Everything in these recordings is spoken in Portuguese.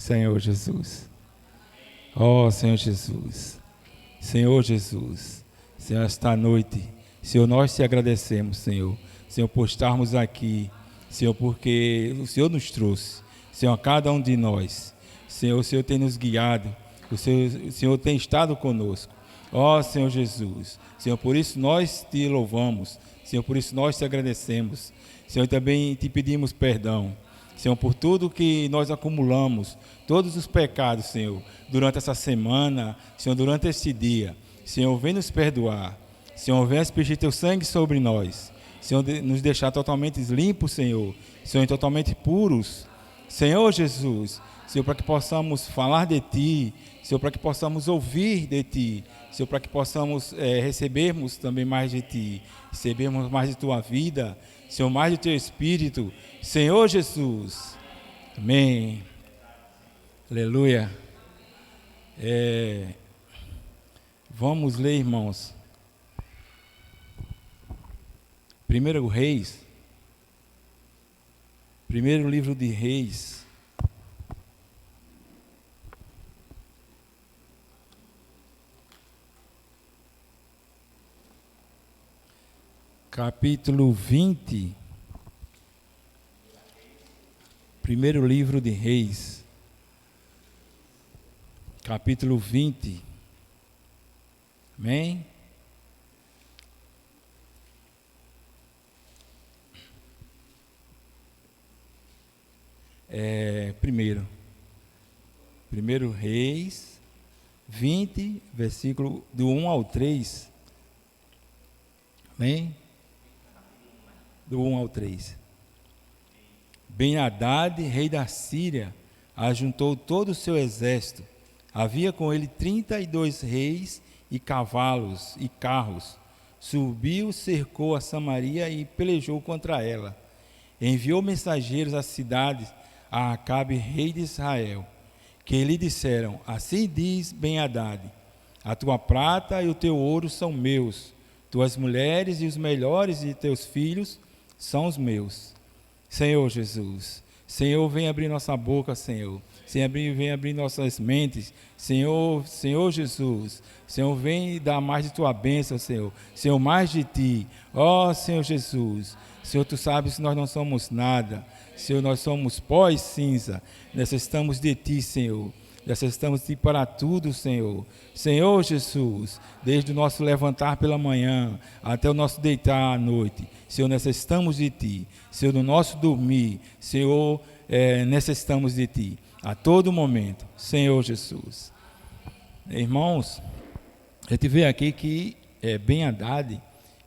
Senhor Jesus. Ó Senhor Jesus. Senhor Jesus. Senhor, esta noite, Senhor, nós te agradecemos, Senhor. Senhor, por estarmos aqui. Senhor, porque o Senhor nos trouxe. Senhor, a cada um de nós. Senhor, o Senhor tem nos guiado. O Senhor tem estado conosco. Ó Senhor Jesus. Senhor, por isso nós te louvamos. Senhor, por isso nós te agradecemos. Senhor, também te pedimos perdão. Senhor, por tudo que nós acumulamos, todos os pecados, Senhor, durante essa semana, Senhor, durante este dia. Senhor, vem nos perdoar. Senhor, vem aspergir teu sangue sobre nós. Senhor, nos deixar totalmente limpos, Senhor. Senhor, totalmente puros. Senhor Jesus, Senhor, para que possamos falar de Ti. Senhor, para que possamos ouvir de Ti. Senhor, para que possamos recebermos também mais de Ti. Recebermos mais de Tua vida. Senhor, mais do Teu Espírito. Senhor Jesus. Amém. Aleluia. Vamos ler, irmãos. Primeiro Reis. Primeiro livro de Reis. Capítulo 20. Primeiro livro de Reis. Capítulo 20. Amém? Primeiro Reis 20, versículo do 1 ao 3. Amém? Do 1 ao 3. Ben-Hadad, rei da Síria, ajuntou todo o seu exército. Havia com ele 32 reis e cavalos e carros. Subiu, cercou a Samaria e pelejou contra ela. Enviou mensageiros às cidades a Acabe, rei de Israel, que lhe disseram: assim diz Ben-Hadad: a tua prata e o teu ouro são meus, tuas mulheres e os melhores de teus filhos são os meus. Senhor Jesus, Senhor, vem abrir nossa boca, Senhor. Senhor, vem abrir nossas mentes. Senhor Jesus, Senhor, vem dar mais de tua bênção, Senhor. Senhor, mais de ti. Ó Senhor Jesus, Senhor, tu sabes que nós não somos nada. Senhor, nós somos pó e cinza. Necessitamos de ti, Senhor. Necessitamos de ti para tudo, Senhor. Senhor Jesus, desde o nosso levantar pela manhã até o nosso deitar à noite, Senhor, necessitamos de ti. Senhor, no nosso dormir, Senhor, necessitamos de ti a todo momento, Senhor Jesus. Irmãos, a gente vê aqui que Ben-Hadad,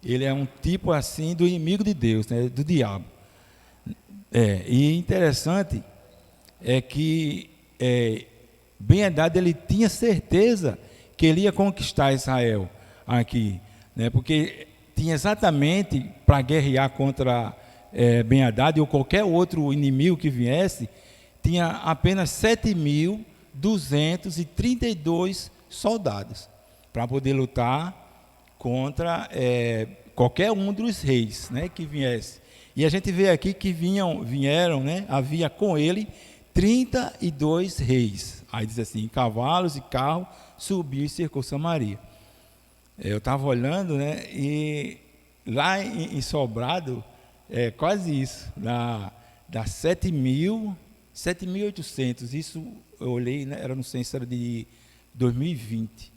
ele é um tipo assim do inimigo de Deus, né, do diabo. E interessante é que Ben-Hadad, ele tinha certeza que ele ia conquistar Israel aqui, né, porque tinha exatamente para guerrear contra Ben-Hadad ou qualquer outro inimigo que viesse, tinha apenas 7.232 soldados para poder lutar contra qualquer um dos reis, né, que viesse. E a gente vê aqui que vieram, né, havia com ele 32 reis. Aí diz assim: cavalos e carros, subiu e cercou Samaria. Eu estava olhando, né, e lá em Sobrado, quase isso, dá 7.800, isso eu olhei, né, era no censo de 2020,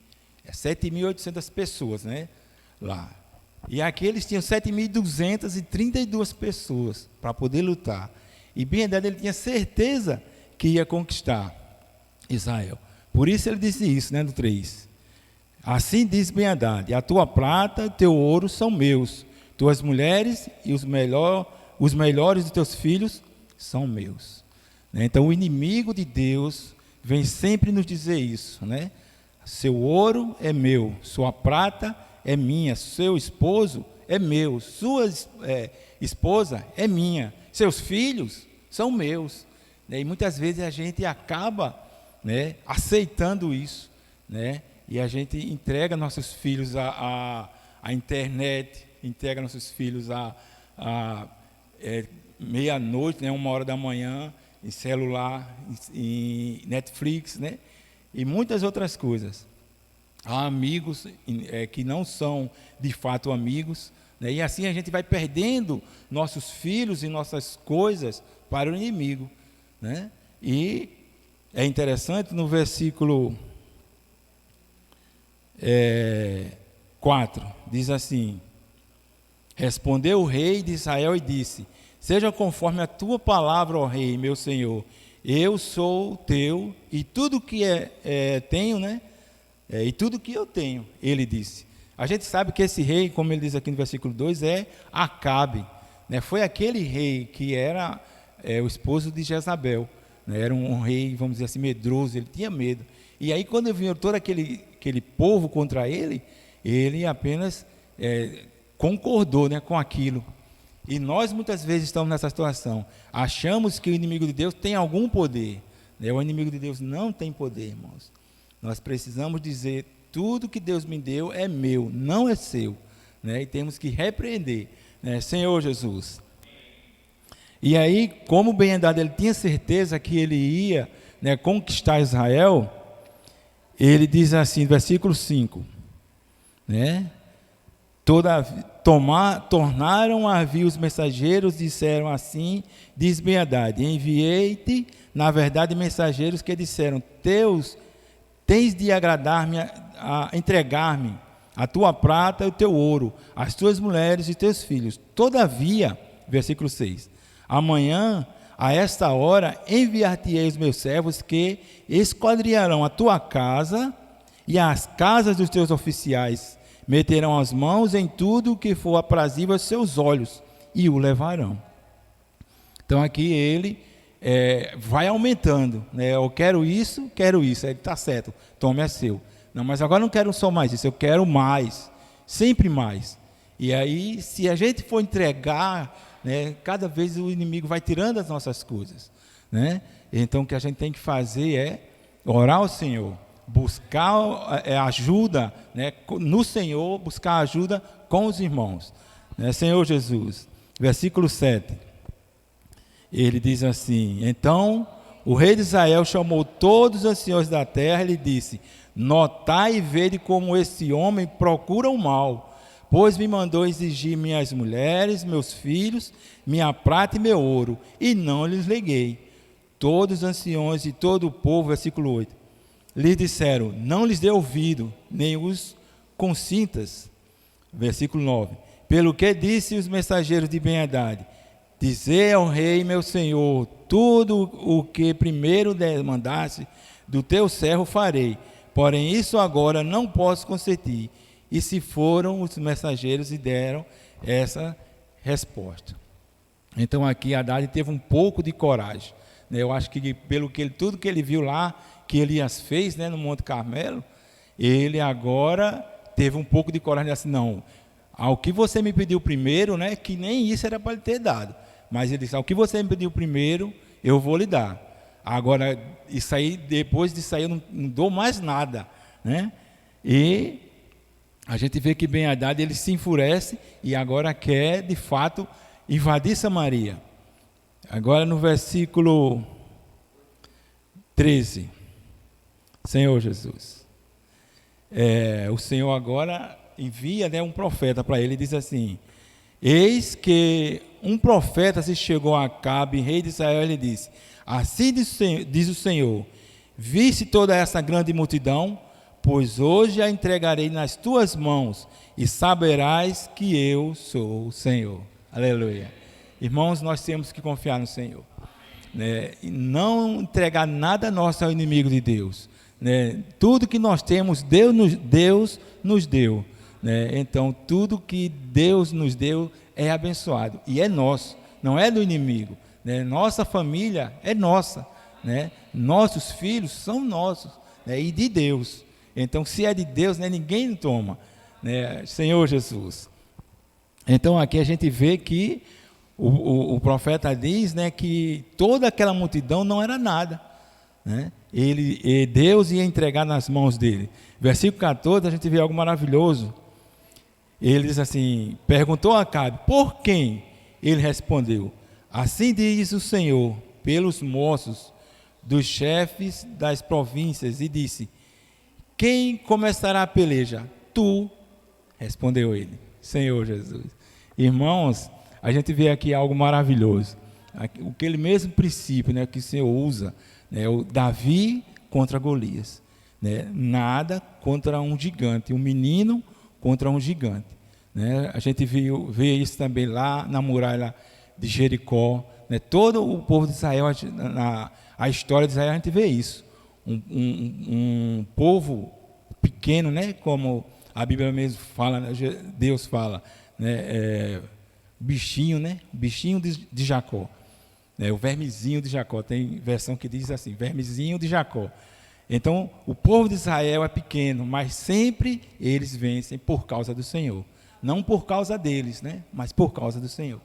7.800 pessoas, né, lá. E aqui eles tinham 7.232 pessoas para poder lutar. E Ben-Hadad, ele tinha certeza que ia conquistar Israel. Por isso ele disse isso, né, no 3. Assim diz Ben-Hadad: a tua prata e o teu ouro são meus, tuas mulheres e os melhores dos teus filhos são meus. Então o inimigo de Deus vem sempre nos dizer isso, né? Seu ouro é meu, sua prata é minha, seu esposo é meu, sua esposa é minha, seus filhos são meus. E muitas vezes a gente acaba, né, aceitando isso, né? E a gente entrega nossos filhos à internet, entrega nossos filhos à meia-noite, né, 1h da manhã, em celular, em Netflix, né? E muitas outras coisas. Há amigos que não são de fato amigos, né? E assim a gente vai perdendo nossos filhos e nossas coisas para o inimigo, né? E é interessante no versículo 4, diz assim: respondeu o rei de Israel e disse: seja conforme a tua palavra, ó rei, meu senhor, eu sou teu, e tudo que tenho, né? E tudo que eu tenho, ele disse. A gente sabe que esse rei, como ele diz aqui no versículo 2, é Acabe, né? Foi aquele rei que era o esposo de Jezabel, né? Era um rei, vamos dizer assim, medroso, ele tinha medo. E aí quando vinha todo aquele povo contra ele, ele apenas concordou, né, com aquilo. E nós muitas vezes estamos nessa situação, achamos que o inimigo de Deus tem algum poder, né? O inimigo de Deus não tem poder, irmãos. Nós precisamos dizer: tudo que Deus me deu é meu, não é seu, né? E temos que repreender, né? Senhor Jesus. E aí, como Ben-Hadad, ele tinha certeza que ele ia, né, conquistar Israel, ele diz assim, versículo 5, né? Tornaram a vir os mensageiros, disseram assim, diz Ben-Hadad: enviei-te, na verdade, mensageiros que disseram: tens de agradar-me, a entregar-me a tua prata e o teu ouro, as tuas mulheres e teus filhos. Todavia, versículo 6, amanhã, a esta hora, enviar-te-ei os meus servos, que esquadriarão a tua casa e as casas dos teus oficiais, meterão as mãos em tudo que for aprazível aos seus olhos e o levarão. Então aqui ele vai aumentando, né? Eu quero isso, ele está certo, tome, é seu. Não, mas agora não quero só mais isso, eu quero mais, sempre mais. E aí, se a gente for entregar, né, cada vez o inimigo vai tirando as nossas coisas, né? Então o que a gente tem que fazer é orar ao Senhor, buscar ajuda, né, no Senhor, buscar ajuda com os irmãos, né? Senhor Jesus, versículo 7, ele diz assim: então o rei de Israel chamou todos os anciões da terra e lhe disse: notai e vede como esse homem procura o mal, pois me mandou exigir minhas mulheres, meus filhos, minha prata e meu ouro, e não lhes liguei. Todos os anciões e todo o povo, versículo 8, lhe disseram: não lhes dê ouvido, nem os consintas. Versículo 9, pelo que disse os mensageiros de Ben-Hadad: dizei ao rei meu senhor, tudo o que primeiro demandasse do teu servo farei, porém isso agora não posso consentir. E se foram os mensageiros e deram essa resposta. Então aqui Hadad teve um pouco de coragem, né? Eu acho que tudo que ele viu lá, que Elias fez, né, no Monte Carmelo, ele agora teve um pouco de coragem de dizer assim: não, ao que você me pediu primeiro, né, que nem isso era para ele ter dado, mas ele disse: ao que você me pediu primeiro, eu vou lhe dar. Agora, isso aí, depois disso aí, eu não dou mais nada, né? E a gente vê que Ben-Hadad, ele se enfurece e agora quer, de fato, invadir Samaria. Agora no versículo 13, Senhor Jesus, o Senhor agora envia, né, um profeta para ele e diz assim: eis que um profeta se chegou a Acabe, rei de Israel, e ele disse: assim diz o Senhor, viste toda essa grande multidão? Pois hoje a entregarei nas tuas mãos, e saberás que eu sou o Senhor. Aleluia. Irmãos, nós temos que confiar no Senhor, né? E não entregar nada nosso ao inimigo de Deus, né? Tudo que nós temos, Deus nos deu, né? Então tudo que Deus nos deu é abençoado e é nosso, não é do inimigo, né? Nossa família é nossa, né? Nossos filhos são nossos, né? E de Deus. Então, se é de Deus, né, ninguém toma, né? Senhor Jesus. Então, aqui a gente vê que o profeta diz, né, que toda aquela multidão não era nada, né? Deus ia entregar nas mãos dele. Versículo 14, a gente vê algo maravilhoso. Ele diz assim: perguntou a Acabe: por quem? Ele respondeu: assim diz o Senhor, pelos moços dos chefes das províncias e disse: quem começará a peleja? Tu, respondeu ele. Senhor Jesus. Irmãos, a gente vê aqui algo maravilhoso. Aquele mesmo princípio, né, que o Senhor usa, né, o Davi contra Golias, né, nada contra um gigante, um menino contra um gigante, né. A gente vê isso também lá na muralha de Jericó, né, todo o povo de Israel, a história de Israel, a gente vê isso, um povo pequeno, né, como a Bíblia mesmo fala, né, Deus fala, né, bichinho, né, bichinho de Jacó, né, o vermezinho de Jacó. Tem versão que diz assim, vermezinho de Jacó. Então, o povo de Israel é pequeno, mas sempre eles vencem por causa do Senhor, não por causa deles, né, mas por causa do Senhor.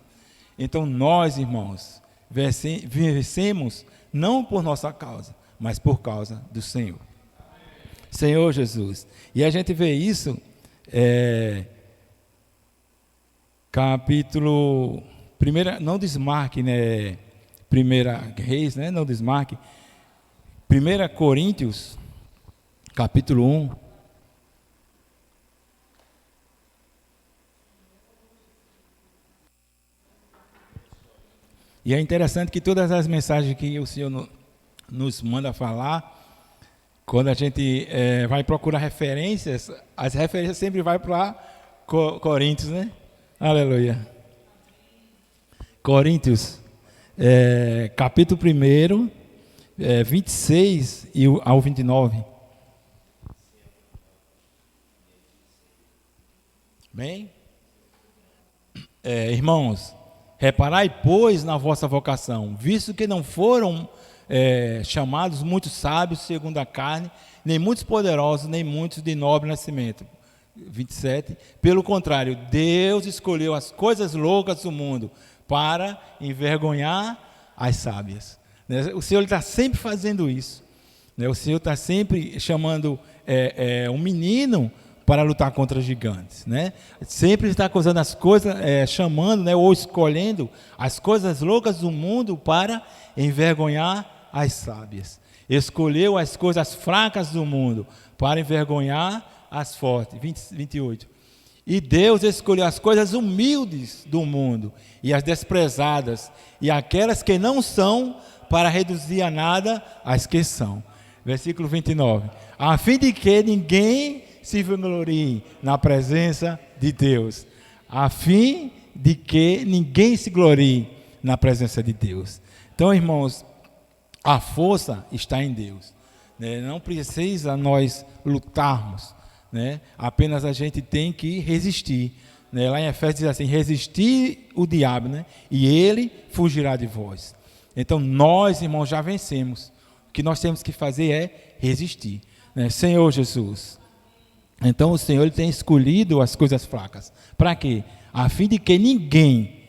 Então, nós, irmãos, vencemos não por nossa causa, mas por causa do Senhor. Senhor Jesus. E a gente vê isso, capítulo, não desmarque, né, Primeira Reis, né, não desmarque, 1 Coríntios, capítulo 1. E é interessante que todas as mensagens que o Senhor nos manda falar, quando a gente vai procurar referências, as referências sempre vai para Coríntios, né? Aleluia. Coríntios, capítulo 1, 26 ao 29. Bem? Irmãos, reparai, pois, na vossa vocação, visto que não foram chamados muitos sábios segundo a carne, nem muitos poderosos, nem muitos de nobre nascimento. 27. Pelo contrário, Deus escolheu as coisas loucas do mundo para envergonhar as sábias. O Senhor está sempre fazendo isso. O Senhor está sempre chamando um menino para lutar contra gigantes, né? Sempre está usando as coisas, chamando, né, ou escolhendo as coisas loucas do mundo para envergonhar as sábias. Escolheu as coisas fracas do mundo para envergonhar as fortes. 28. E Deus escolheu as coisas humildes do mundo e as desprezadas e aquelas que não são, para reduzir a nada as que são. Versículo 29. A fim de que ninguém se vanglorie na presença de Deus. A fim de que ninguém se glorie na presença de Deus. Então, irmãos, a força está em Deus, né? Não precisa nós lutarmos, né? Apenas a gente tem que resistir, né? Lá em Efésios diz assim: resistir o diabo, né? E ele fugirá de vós. Então nós, irmãos, já vencemos. O que nós temos que fazer é resistir, né? Senhor Jesus. Então o Senhor, ele tem escolhido as coisas fracas. Para quê? A fim de que ninguém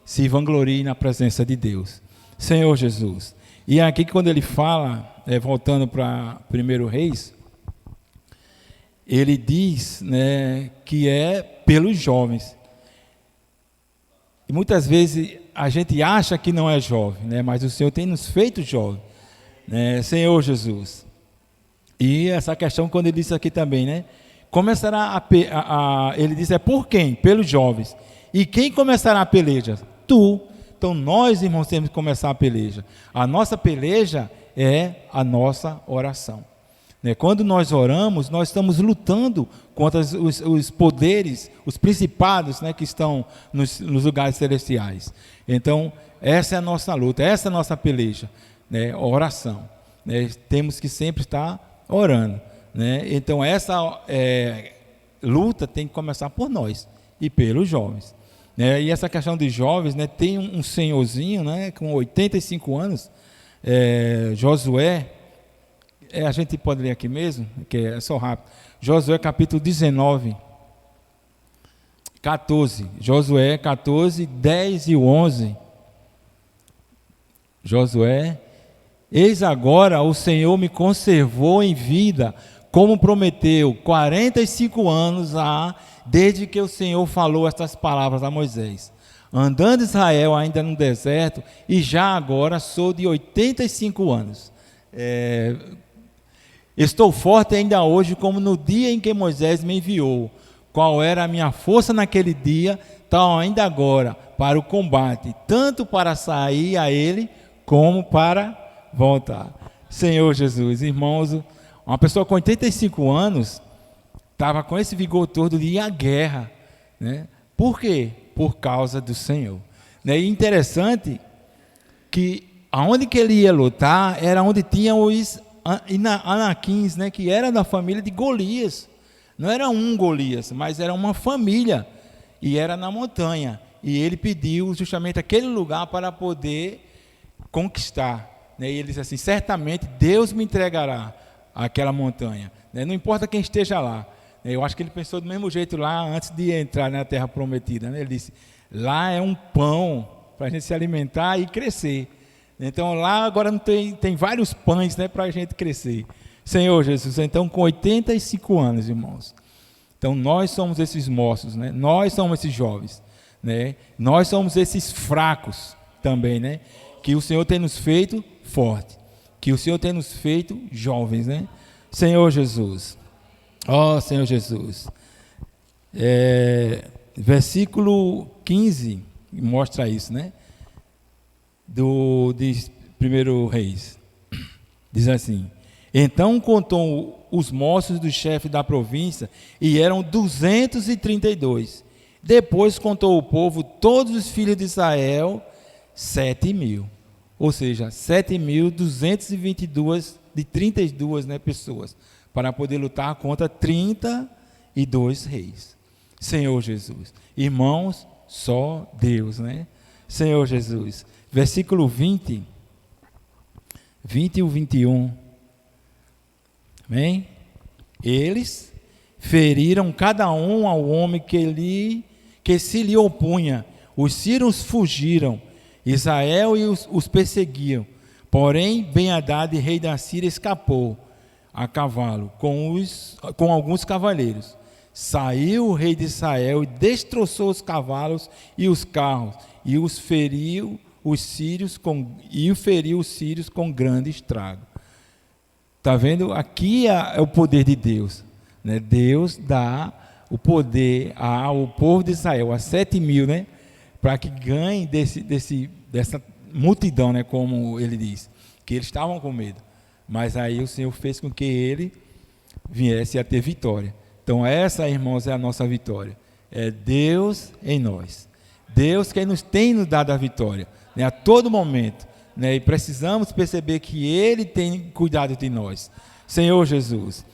se vanglorie na presença de Deus. Senhor Jesus. E aqui quando ele fala, voltando para 1 Reis, ele diz, né, que é pelos jovens. E muitas vezes a gente acha que não é jovem, né, mas o Senhor tem nos feito jovem, né, Senhor Jesus. E essa questão, quando ele disse aqui também, né, começará ele diz, por quem? Pelos jovens. E quem começará a peleja? Tu. Então nós, irmãos, temos que começar a peleja. A nossa peleja é a nossa oração. Quando nós oramos, nós estamos lutando contra os poderes, os principados, né, que estão nos lugares celestiais. Então, essa é a nossa luta, essa é a nossa peleja, né, oração. Temos que sempre estar orando. Então, essa luta tem que começar por nós e pelos jovens. E essa questão de jovens, né, tem um senhorzinho, né, com 85 anos, Josué. A gente pode ler aqui mesmo, que é só rápido. Josué capítulo 19, 14. Josué 14, 10 e 11. Josué: eis agora o Senhor me conservou em vida, como prometeu, 45 anos há, desde que o Senhor falou estas palavras a Moisés. andando Israel ainda no deserto, e já agora sou de 85 anos. Estou forte ainda hoje, como no dia em que Moisés me enviou. Qual era a minha força naquele dia, tal ainda agora, para o combate, tanto para sair a ele, como para voltar. Senhor Jesus, irmãos, uma pessoa com 85 anos, estava com esse vigor todo de ir à guerra, né? Por quê? Por causa do Senhor. E interessante que aonde que ele ia lutar, era onde tinha os Anaquins, né, que era da família de Golias. Não era um Golias, mas era uma família, e era na montanha, e ele pediu justamente aquele lugar para poder conquistar, né? E ele disse assim: certamente Deus me entregará aquela montanha, né? Não importa quem esteja lá. Eu acho que ele pensou do mesmo jeito lá antes de entrar na terra prometida, né? Ele disse: lá é um pão para a gente se alimentar e crescer. Então lá agora não tem vários pães, né, para a gente crescer. Senhor Jesus, então com 85 anos, irmãos, então nós somos esses moços, né? Nós somos esses jovens, né? Nós somos esses fracos também, né? Que o Senhor tem nos feito forte, que o Senhor tem nos feito jovens, né? Senhor Jesus, ó Senhor Jesus, versículo 15 mostra isso, né? De 1 Reis, diz assim: então contou os moços do chefe da província, e eram 232. Depois contou o povo, todos os filhos de Israel, 7.000. Ou seja, 7.222 de 32, né, pessoas, para poder lutar contra 32 reis. Senhor Jesus, irmãos, só Deus, né? Senhor Jesus, versículo 20 e o 21. Amém? Eles feriram cada um ao homem que se lhe opunha. Os sírios fugiram, Israel os perseguiam. Porém, Ben-Hadad, rei da Síria, escapou a cavalo com alguns cavaleiros. Saiu o rei de Israel e destroçou os cavalos e os carros, e feriu os sírios com grande estrago. Está vendo? Aqui é o poder de Deus, né? Deus dá o poder ao povo de Israel, a 7.000, né? Para que ganhe dessa multidão, né? Como ele diz, que eles estavam com medo. Mas aí o Senhor fez com que ele viesse a ter vitória. Então essa, irmãos, é a nossa vitória. É Deus em nós. Deus que nos dado a vitória, né? A todo momento. Né, e precisamos perceber que Ele tem cuidado de nós. Senhor Jesus,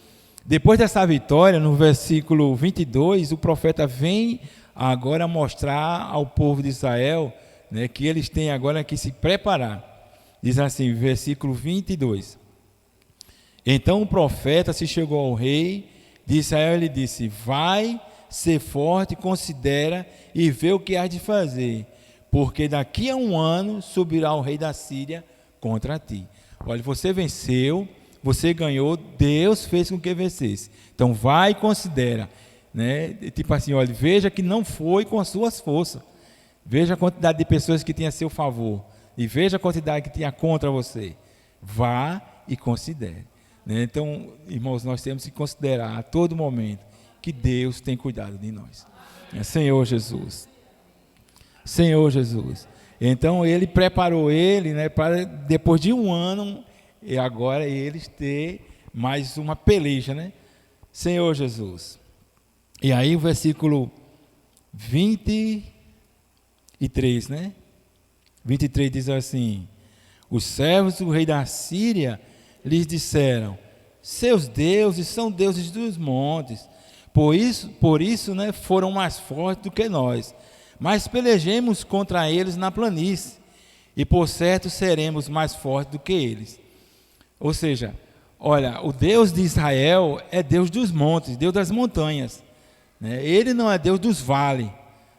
depois dessa vitória, no versículo 22, o profeta vem agora mostrar ao povo de Israel, né, que eles têm agora que se preparar. Diz assim, versículo 22: então o profeta se chegou ao rei de Israel e lhe disse: vai ser forte, considera e vê o que há de fazer, porque daqui a um ano subirá o rei da Síria contra ti. Olha, você venceu, você ganhou, Deus fez com que vencesse. Então vai e considera, né? Tipo assim, olha, veja que não foi com as suas forças. Veja a quantidade de pessoas que tinha a seu favor, e veja a quantidade que tinha contra você. Vá e considere, né? Então, irmãos, nós temos que considerar a todo momento que Deus tem cuidado de nós. Senhor Jesus. Senhor Jesus. Então ele preparou ele, né, para depois de um ano, e agora eles ter mais uma peleja, né? Senhor Jesus. E aí o versículo 23, né? 23 diz assim: os servos do rei da Síria lhes disseram: seus deuses são deuses dos montes, por isso, né, foram mais fortes do que nós. Mas pelejemos contra eles na planície, e por certo seremos mais fortes do que eles. Ou seja, olha, o Deus de Israel é Deus dos montes, Deus das montanhas, né? Ele não é Deus dos vales,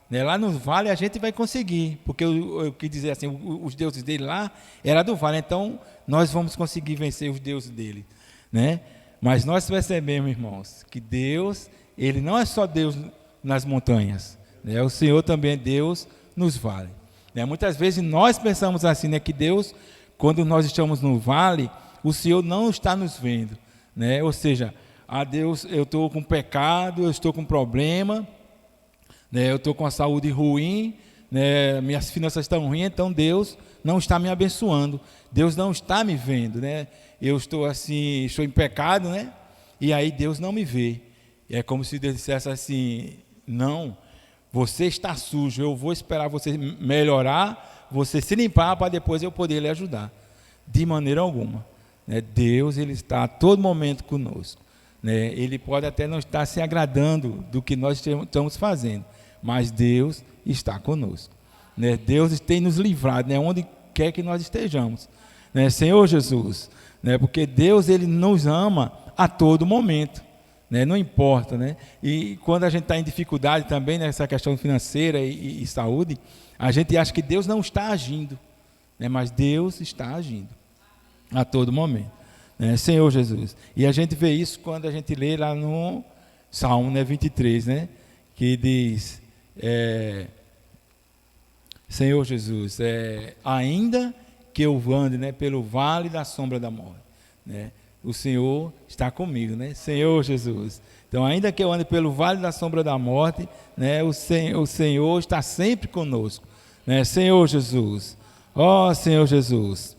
né? Lá no vale a gente vai conseguir, porque eu quis dizer assim, os deuses dele lá era do vale, então nós vamos conseguir vencer os deuses dele, né? Mas nós percebemos, irmãos, que Deus, ele não é só Deus nas montanhas, né? O Senhor também é Deus nos vales. Né? Muitas vezes nós pensamos assim, né, que Deus, quando nós estamos no vale, o Senhor não está nos vendo. Né? Ou seja, Deus, eu estou com pecado, eu estou com problema, né, eu estou com a saúde ruim, né, minhas finanças estão ruins, então Deus não está me abençoando, Deus não está me vendo, né? Eu estou assim, estou em pecado, né? E aí Deus não me vê. É como se Deus dissesse assim: não, você está sujo, eu vou esperar você melhorar, você se limpar para depois eu poder lhe ajudar. De maneira alguma. Né? Deus, ele está a todo momento conosco. Né? Ele pode até não estar se agradando do que nós estamos fazendo, mas Deus está conosco. Né? Deus tem nos livrado, né? Onde quer que nós estejamos. Né? Senhor Jesus, né? Porque Deus, ele nos ama a todo momento. Né? Não importa. Né? E quando a gente está em dificuldade também, nessa questão financeira e saúde, a gente acha que Deus não está agindo. Né? Mas Deus está agindo a todo momento. Né? Senhor Jesus. E a gente vê isso quando a gente lê lá no Salmo, né, 23, né? Que diz... Senhor Jesus, ainda que eu ande, né, pelo vale da sombra da morte, né, o Senhor está comigo, né? Senhor Jesus. Então, ainda que eu ande pelo vale da sombra da morte, né, o Senhor está sempre conosco, né? Senhor Jesus. Ó Senhor Jesus.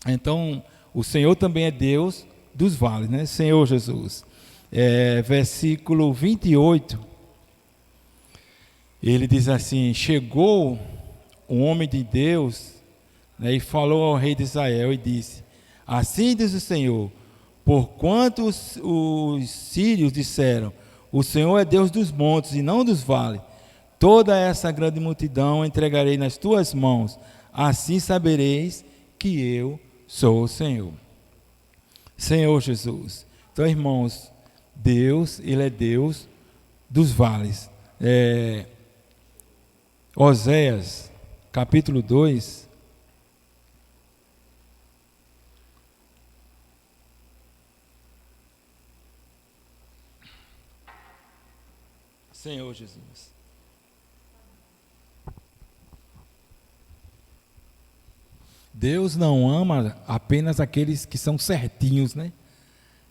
Então, o Senhor também é Deus dos vales, né? Senhor Jesus. Versículo 28, ele diz assim: chegou um homem de Deus, né, e falou ao rei de Israel e disse: assim diz o Senhor, porquanto os sírios disseram, o Senhor é Deus dos montes e não dos vales, toda essa grande multidão entregarei nas tuas mãos, assim sabereis que eu sou o Senhor. Senhor Jesus. Então, irmãos, Deus, ele é Deus dos vales. Oséias, capítulo 2, Senhor Jesus. Deus não ama apenas aqueles que são certinhos, né?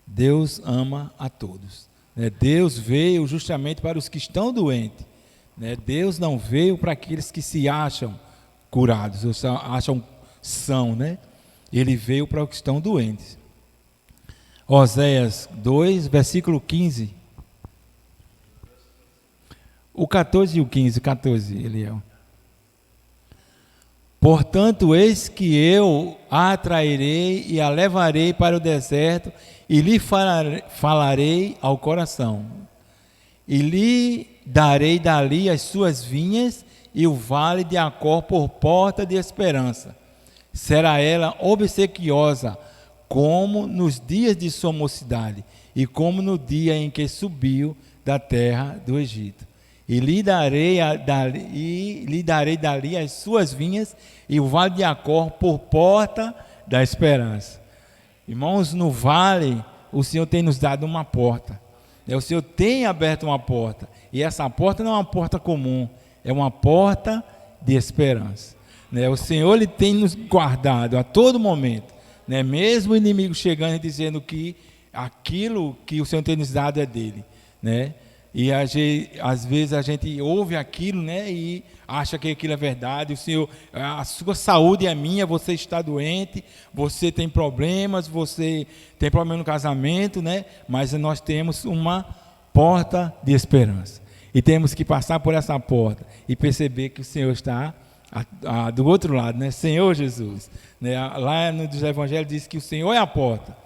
Deus ama a todos. Deus veio justamente para os que estão doentes. Deus não veio para aqueles que se acham curados, ou acham são, né? Ele veio para os que estão doentes. Oséias 2, versículo 15. O 14 e o 15, 14, Eliel. Portanto, eis que eu a atrairei e a levarei para o deserto e lhe falarei ao coração. E lhe darei dali as suas vinhas e o vale de Acor por porta de esperança. Será ela obsequiosa como nos dias de sua mocidade e como no dia em que subiu da terra do Egito. E lhe darei dali as suas vinhas e o vale de Acor por porta da esperança. Irmãos, no vale, o Senhor tem nos dado uma porta. O Senhor tem aberto uma porta. E essa porta não é uma porta comum, é uma porta de esperança. O Senhor, ele tem nos guardado a todo momento. Mesmo o inimigo chegando e dizendo que aquilo que o Senhor tem nos dado é dele. E às vezes a gente ouve aquilo, e acha que aquilo é verdade. O Senhor, a sua saúde é minha, você está doente, você tem problemas, você tem problema no casamento, mas nós temos uma porta de esperança. E temos que passar por essa porta e perceber que o Senhor está do outro lado, Senhor Jesus. Lá no Evangelho diz que o Senhor é a porta.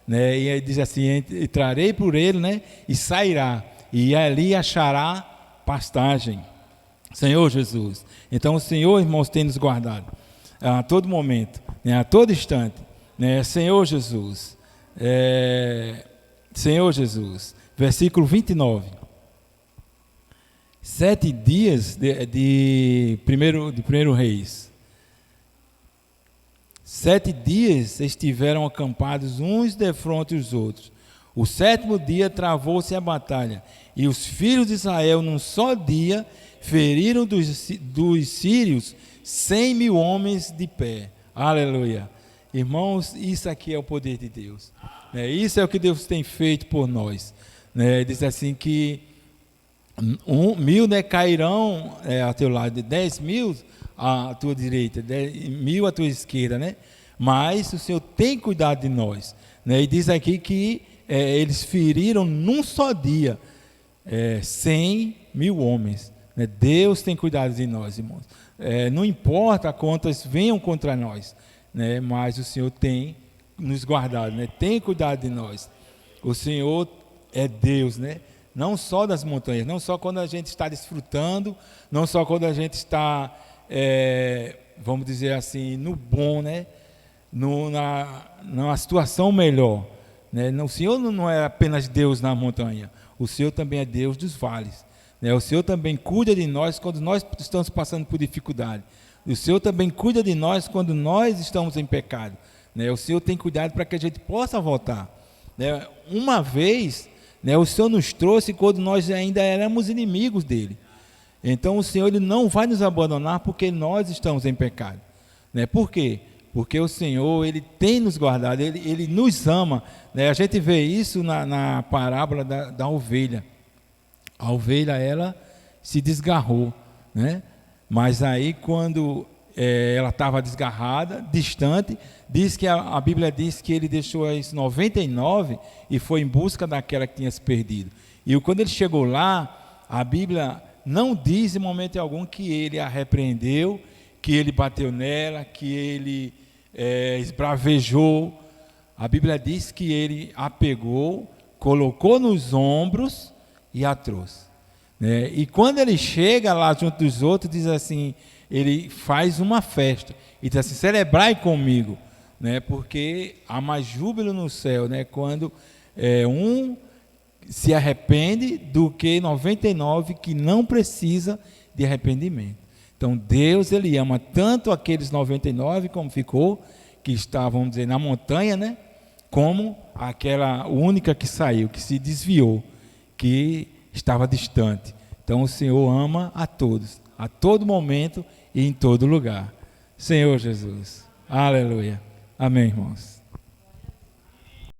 E aí diz assim: entrarei por ele, e sairá. E ali achará pastagem. Senhor Jesus. Então o Senhor, irmãos, tem nos guardado a todo momento, a todo instante. Senhor Jesus. Senhor Jesus. Versículo 29. 7 dias de primeiro Reis. 7 dias estiveram acampados uns defronte dos outros. O 7º dia travou-se a batalha, e os filhos de Israel, num só dia, feriram dos sírios 100.000 homens de pé. Aleluia. Irmãos, isso aqui é o poder de Deus. Isso é o que Deus tem feito por nós. Diz assim que 1.000 cairão a teu lado, 10.000 à tua direita, 1.000 à tua esquerda, mas o Senhor tem cuidado de nós. E diz aqui que eles feriram num só dia 100.000 homens. Deus tem cuidado de nós, irmãos. Não importa quantas venham contra nós, mas o Senhor tem nos guardado, tem cuidado de nós. O Senhor é Deus, não só das montanhas, não só quando a gente está desfrutando, não só quando a gente está, vamos dizer assim, no bom, numa situação melhor. O Senhor não é apenas Deus na montanha, o Senhor também é Deus dos vales. O Senhor também cuida de nós quando nós estamos passando por dificuldade. O Senhor também cuida de nós quando nós estamos em pecado. O Senhor tem cuidado para que a gente possa voltar. Uma vez, o Senhor nos trouxe quando nós ainda éramos inimigos dele. Então o Senhor ele não vai nos abandonar porque nós estamos em pecado. Por quê? Porque o Senhor ele tem nos guardado, ele nos ama. A gente vê isso na parábola da ovelha. A ovelha, ela se desgarrou, mas aí quando ela estava desgarrada, distante, diz que a Bíblia diz que ele deixou as 99 e foi em busca daquela que tinha se perdido. E quando ele chegou lá, a Bíblia não diz em momento algum que ele a repreendeu, que ele bateu nela, que ele esbravejou. A Bíblia diz que ele a pegou, colocou nos ombros e a trouxe. E quando ele chega lá junto dos outros, diz assim, ele faz uma festa e diz assim, celebrai comigo, porque há mais júbilo no céu, quando um se arrepende do que 99 que não precisa de arrependimento. Então Deus ele ama tanto aqueles 99 como ficou, que estavam, vamos dizer, na montanha, como aquela única que saiu, que se desviou, que estava distante. Então o Senhor ama a todos, a todo momento e em todo lugar. Senhor Jesus. Aleluia. Amém, irmãos.